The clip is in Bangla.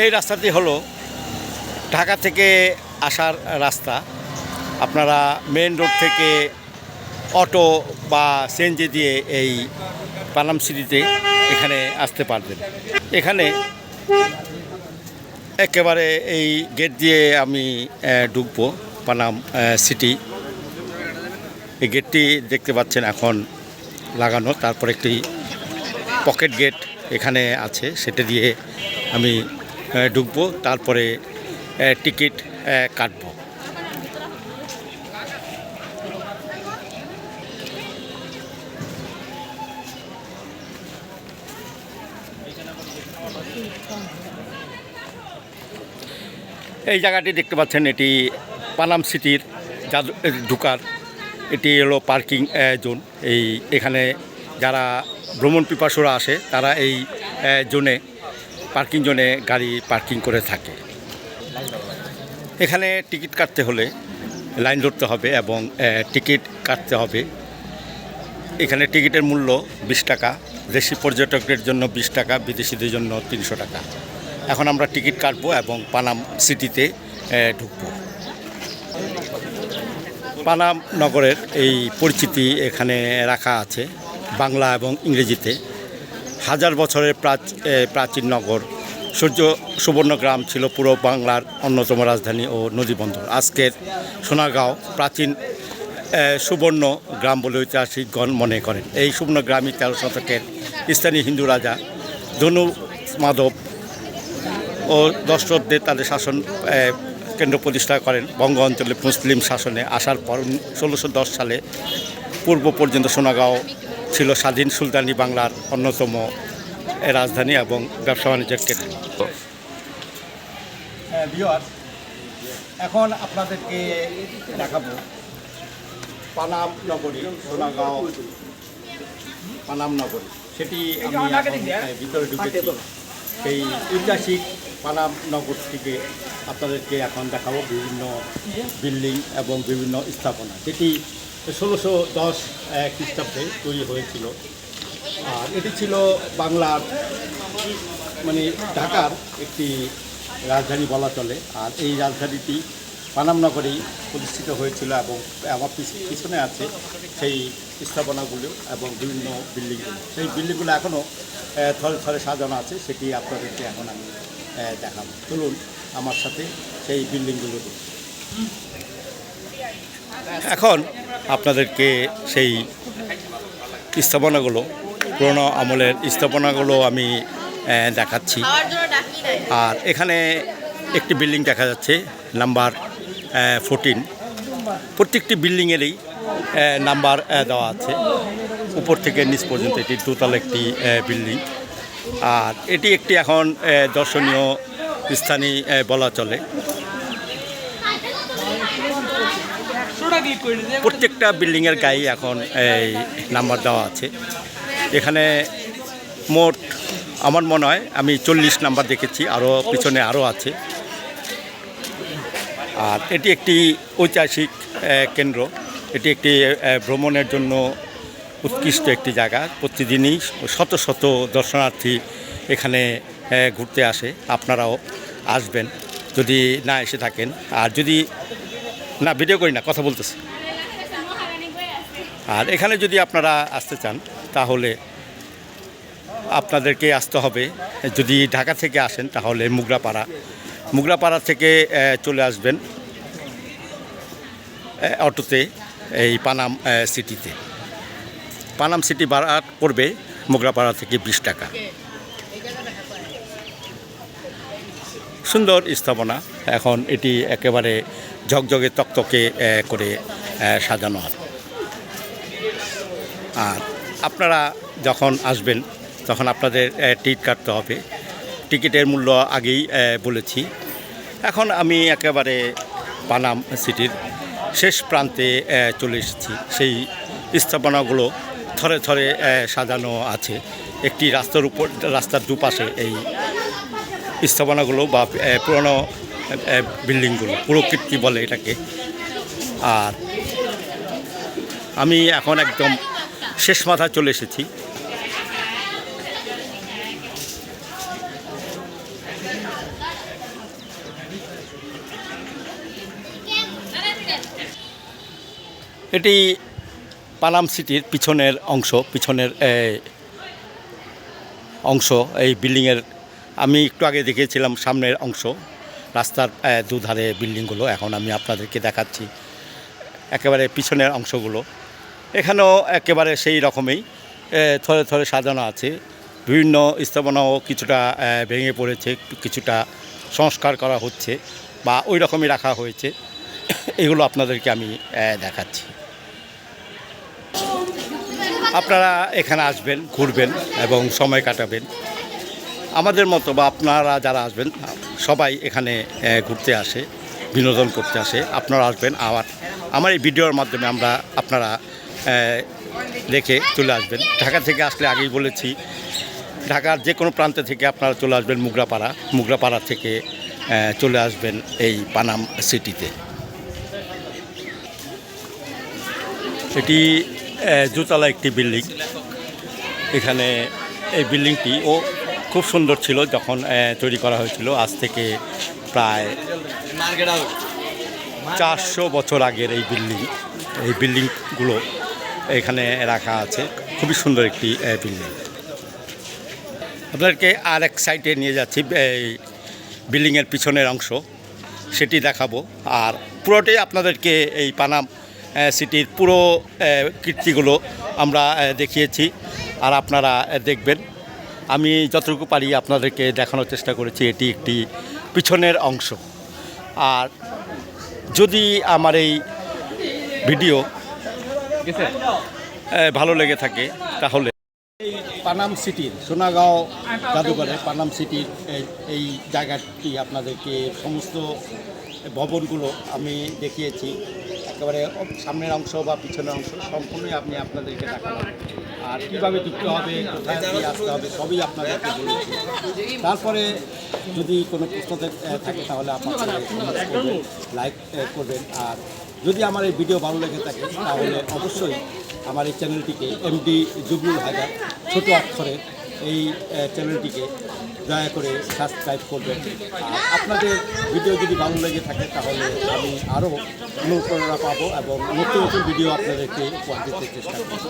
এই রাস্তাটি হলো ঢাকা থেকে আসার রাস্তা। আপনারা মেন রোড থেকে অটো বা সিএনজি দিয়ে এই পানাম সিটিতে এখানে আসতে পারবেন। এখানে একেবারে এই গেট দিয়ে আমি ঢুকবো পানাম সিটি। এই গেটটি দেখতে পাচ্ছেন এখন লাগানো, তারপর একটি পকেট গেট এখানে আছে, সেটা দিয়ে আমি ঢুকবো, তারপরে টিকিট কাটবো। এই জায়গাটি দেখতে পাচ্ছেন, এটি পানাম সিটির ঢুকার এটি হলো পার্কিং জোন। এখানে যারা ভ্রমণ পিপাসুরা আসে তারা এই জোনে পার্কিং জোনে গাড়ি পার্কিং করে থাকে। এখানে টিকিট কাটতে হলে লাইন ধরতে হবে এবং টিকিট কাটতে হবে। এখানে টিকিটের মূল্য 20 টাকা, দেশি পর্যটকদের জন্য 20 টাকা, বিদেশিদের জন্য 300 টাকা। এখন আমরা টিকিট কাটবো এবং পানাম সিটিতে ঢুকবো। পানাম নগরের এই পরিচিতি এখানে রাখা আছে বাংলা এবং ইংরেজিতে। হাজার বছরের প্রাচীন নগর সুবর্ণগ্রাম ছিল পুরো বাংলার অন্যতম রাজধানী ও নদীবন্দর। আজকের সোনারগাঁও প্রাচীন সুবর্ণ গ্রাম বলে ঐতিহাসিকগণ মনে করেন। এই সুবর্ণ গ্রামই 13 শতকের স্থানীয় হিন্দু রাজা ধনু মাধব ও দশরথদের তাদের শাসন কেন্দ্র প্রতিষ্ঠা করেন। বঙ্গ অঞ্চলে মুসলিম শাসনে আসার পর 1610 সালে পূর্ব পর্যন্ত সোনারগাঁও ছিল স্বাধীন সুলতানি বাংলার অন্যতম রাজধানী এবং ব্যবসা বাণিজ্যের কেন্দ্র। এখন আপনাদেরকে দেখাবো পানাম নগরী, সোনারগাঁও পানাম নগরী। সেটি আমি ভিতরে ঢুকেছি। সেই ঐতিহাসিক পানাম নগর থেকে আপনাদেরকে এখন দেখাবো বিভিন্ন বিল্ডিং এবং বিভিন্ন স্থাপনা, যেটি 1610 খ্রিস্টাব্দে তৈরি হয়েছিল। আর এটি ছিল বাংলার মানে ঢাকার একটি রাজধানী বলা চলে। আর এই রাজধানীটি পানাম নগরেই প্রতিষ্ঠিত হয়েছিল এবং আমার পিছনে আছে সেই স্থাপনাগুলো এবং বিভিন্ন বিল্ডিংগুলো। সেই বিল্ডিংগুলো এখনও থরে থরে সাজানো আছে, সেটি আপনাদেরকে এখন আমি দেখাবো। চলুন আমার সাথে সেই বিল্ডিংগুলো দেখি। এখন আপনাদেরকে সেই স্থাপনাগুলো, পুরোনো আমলের স্থাপনাগুলো আমি দেখাচ্ছি। আর এখানে একটি বিল্ডিং দেখা যাচ্ছে নাম্বার 14। প্রত্যেকটি বিল্ডিংয়েরই নাম্বার দেওয়া আছে উপর থেকে নিচ পর্যন্ত। এটি দোতলা একটি বিল্ডিং। আর এটি একটি এখন দর্শনীয় স্থানীয় বলা চলে। প্রত্যেকটা বিল্ডিংয়ের গায়ে এখন এই নাম্বার দেওয়া আছে। এখানে মোট আমার মনে হয় আমি 40 নাম্বার দেখেছি, আরও পিছনে আরও আছে। আর এটি একটি ঐতিহাসিক কেন্দ্র। এটি একটি ভ্রমণের জন্য উৎকৃষ্ট একটি জায়গা। প্রতিদিনই শত শত দর্শনার্থী এখানে ঘুরতে আসে। আপনারাও আসবেন যদি না এসে থাকেন। আর যদি না, ভিডিও করি না, কথা বলতেছি। আর এখানে যদি আপনারা আসতে চান তাহলে আপনাদেরকে আসতে হবে, যদি ঢাকা থেকে আসেন তাহলে মুগরাপাড়া থেকে চলে আসবেন অটোতে এই পানাম সিটিতে। পানাম সিটি ভাড়া পড়বে মুগরাপাড়া থেকে 20 টাকা। সুন্দর স্থাপনা। এখন এটি একেবারে ঝকঝকে তকতকে করে সাজানো হয়। আর আপনারা যখন আসবেন তখন আপনাদের টিকিট কাটতে হবে। টিকিটের মূল্য আগেই বলেছি। এখন আমি একেবারে পানাম সিটির শেষ প্রান্তে চলে এসেছি। সেই স্থাপনাগুলো থরে থরে সাজানো আছে। একটি রাস্তার দুপাশে এই স্থাপনাগুলো বা পুরনো বিল্ডিংগুলো, পুরকীর্তি বলে এটাকে। আর আমি এখন একদম শেষ মাথায় চলে এসেছি। এটি পানাম সিটির পিছনের অংশ এই বিল্ডিংয়ের। আমি একটু আগে দেখিয়েছিলাম সামনের অংশ, রাস্তার দুধারে বিল্ডিংগুলো। এখন আমি আপনাদেরকে দেখাচ্ছি একেবারে পিছনের অংশগুলো। এখানেও একেবারে সেই রকমই থরে থরে সাজানো আছে। বিভিন্ন স্থাপনাও কিছুটা ভেঙে পড়েছে, কিছুটা সংস্কার করা হচ্ছে বা ওই রকমই রাখা হয়েছে। এগুলো আপনাদেরকে আমি দেখাচ্ছি। আপনারা এখানে আসবেন, ঘুরবেন এবং সময় কাটাবেন। আমাদের মতো বা আপনারা যারা আসবেন সবাই এখানে ঘুরতে আসে, বিনোদন করতে আসে। আপনারা আসবেন, আমার এই ভিডিওর মাধ্যমে আপনারা দেখে চলে আসবেন। ঢাকা থেকে আসলে আগেই বলেছি, ঢাকার যে কোনো প্রান্ত থেকে আপনারা চলে আসবেন মুগরাপাড়া থেকে চলে আসবেন এই পানাম সিটিতে। এটি দোতলা একটি বিল্ডিং। এখানে এই বিল্ডিংটি খুব সুন্দর ছিল যখন তৈরি করা হয়েছিল। আজ থেকে প্রায় 400 বছর আগের এই বিল্ডিংগুলো এখানে রাখা আছে। খুবই সুন্দর একটি বিল্ডিং। আপনাদেরকে আর এক সাইডে নিয়ে যাচ্ছি, এই বিল্ডিংয়ের পিছনের অংশ, সেটি দেখাবো। আর পুরোটাই আপনাদেরকে এই পানাম সিটির পুরো কীর্তিগুলো আমরা দেখিয়েছি, আর আপনারা দেখবেন। আমি যতটুকু পারি আপনাদেরকে দেখানোর চেষ্টা করেছি। এটি একটি পিছনের অংশ। আর যদি আমার এই ভিডিও ভালো লেগে থাকে তাহলে এই পানাম সিটির সোনাগাঁও জাদুঘরে পানাম সিটির এই জায়গাটি আপনাদেরকে সমস্ত ভবনগুলো আমি দেখিয়েছি। একেবারে সামনের অংশ বা পিছনের অংশ সম্পূর্ণই আপনাদেরকে দেখাবো। আর কীভাবে ঢুকতে হবে, কোথায় আসতে হবে, সবই আপনাদেরকে বলেছি। তারপরে যদি কোনো প্রশ্ন থাকে তাহলে আপনারা লাইক করবেন। আর যদি আমার এই ভিডিও ভালো লেগে থাকে তাহলে অবশ্যই আমার এই চ্যানেলটিকে এমডি জুবলুল হায়দার ছোটো অক্ষরে এই চ্যানেলটিকে দয়া করে সাবস্ক্রাইব করবেন। আর আপনাদের ভিডিও যদি ভালো লেগে থাকে তাহলে আমি আরও অনুপ্রেরণা পাবো এবং নতুন নতুন ভিডিও আপনাদেরকে উপহার দিতে চেষ্টা করব।